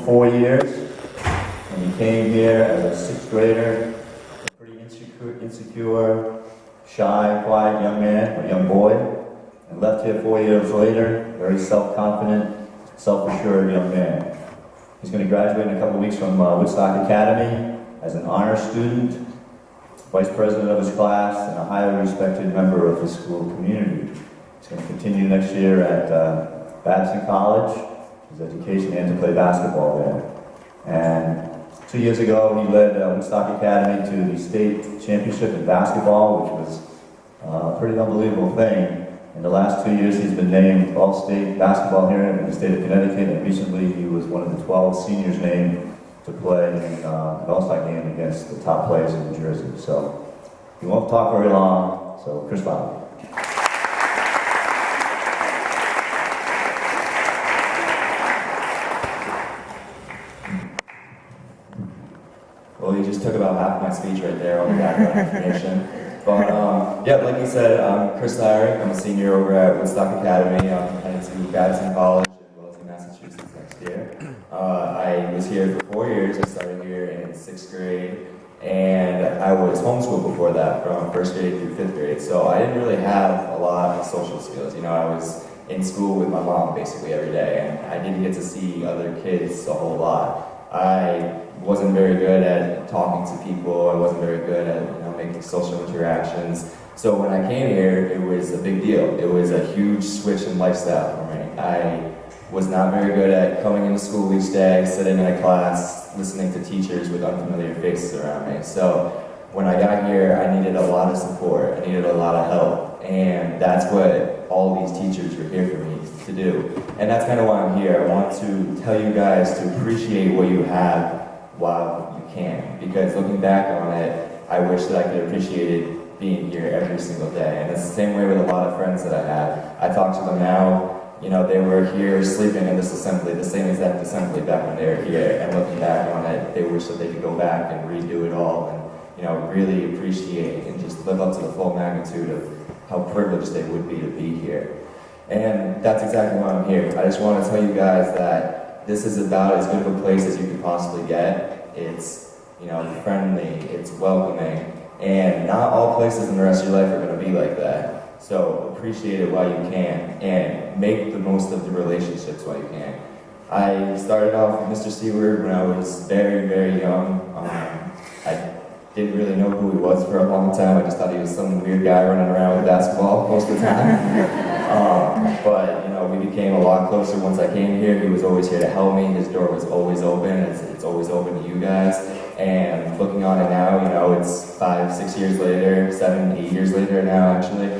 for 4 years. And he came here as a 6th grader, a pretty insecure, shy, quiet young man, or young boy, and left here 4 years later, very self-confident, self-assured young man. He's going to graduate in a couple of weeks from Woodstock Academy as an honor student, vice president of his class, and a highly respected member of his school community. He's going to continue next year at Babson College, his education, and to play basketball there. And 2 years ago, he led Woodstock Academy to the state championship in basketball, which was a pretty unbelievable thing. In the last 2 years, he's been named All-State basketball here in the state of Connecticut, and recently he was one of the 12 seniors named to play in an All-Star game against the top players in New Jersey. So he won't talk very long, so Chris Lowry. Well, you just took about half my speech right there, all the background information. But yeah, like you said, I'm Chris Lowry. I'm a senior over at Woodstock Academy. I'm headed to Babson College in Wellesley, Massachusetts next year. I was here for 4 years. I started here in 6th grade, and I was homeschooled before that from 1st grade through 5th grade. So I didn't really have a lot of social skills. You know, I was in school with my mom basically every day, and I didn't get to see other kids a whole lot. I wasn't very good at talking to people. I wasn't very good at making social interactions. So when I came here, it was a big deal. It was a huge switch in lifestyle for me. I was not very good at coming into school each day, sitting in a class, listening to teachers with unfamiliar faces around me. So when I got here, I needed a lot of support. I needed a lot of help. And that's what all these teachers were here for me to do. And that's kind of why I'm here. I want to tell you guys to appreciate what you have while you can. Because looking back on it, I wish that I could appreciate it being here every single day. And it's the same way with a lot of friends that I have. I talk to them now, you know, they were here sleeping in this assembly, the same exact assembly back when they were here. And looking back on it, they wish that they could go back and redo it all and, you know, really appreciate and just live up to the full magnitude of how privileged they would be to be here. And that's exactly why I'm here. I just want to tell you guys that this is about as good of a place as you could possibly get. It's, you know, friendly, it's welcoming, and not all places in the rest of your life are going to be like that. So appreciate it while you can, and make the most of the relationships while you can. I started off with Mr. Seward when I was very, very young. I didn't really know who he was for a long time. I just thought he was some weird guy running around with basketball most of the time. But, you know, we became a lot closer once I came here. He was always here to help me. His door was always open. It's always open to you guys. And looking on it now, you know, it's 5, 6 years later, 7, 8 years later now, actually.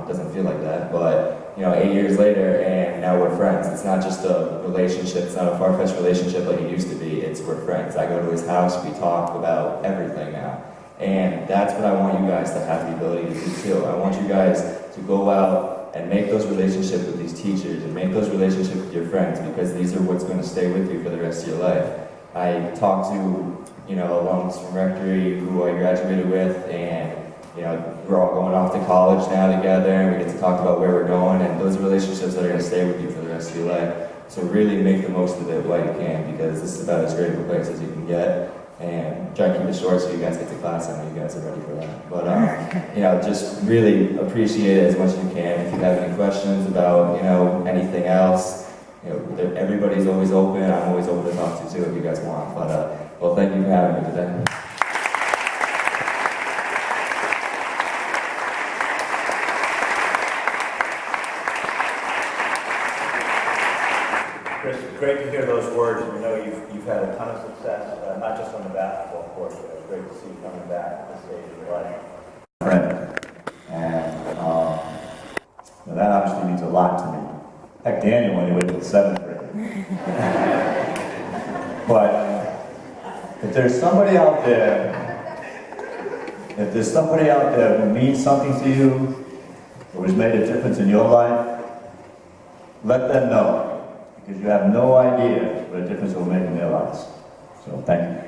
Doesn't feel like that, but, you know, 8 years later, and now we're friends. It's not just a relationship. It's not a far-fetched relationship like it used to be. It's we're friends. I go to his house. We talk about everything now. And that's what I want you guys to have the ability to do too. I want you guys to go out and make those relationships with these teachers and make those relationships with your friends, because these are what's going to stay with you for the rest of your life. I talk to, you know, alums from Rectory who I graduated with, and, you know, we're all going off to college now together, and we get to talk about where we're going, and those are relationships that are going to stay with you for the rest of your life. So really make the most of it while you can, because this is about as great of a place as you can get. And try to keep it short so you guys get to class. I know you guys are ready for that. But, you know, just really appreciate it as much as you can. If you have any questions about, you know, anything else, you know, everybody's always open. I'm always open to talk to too if you guys want. But, well, thank you for having me today. Chris, it's great to hear those words. We know you've had a ton of success, not just on the basketball court, but it's great to see you coming back at this stage of your life. Friend. And you know, that obviously means a lot to me. Heck, Daniel only waited till 7th grade. But if there's somebody out there who means something to you, or has made a difference in your life, let them know. Because you have no idea what a difference it will make in their lives. So thank you.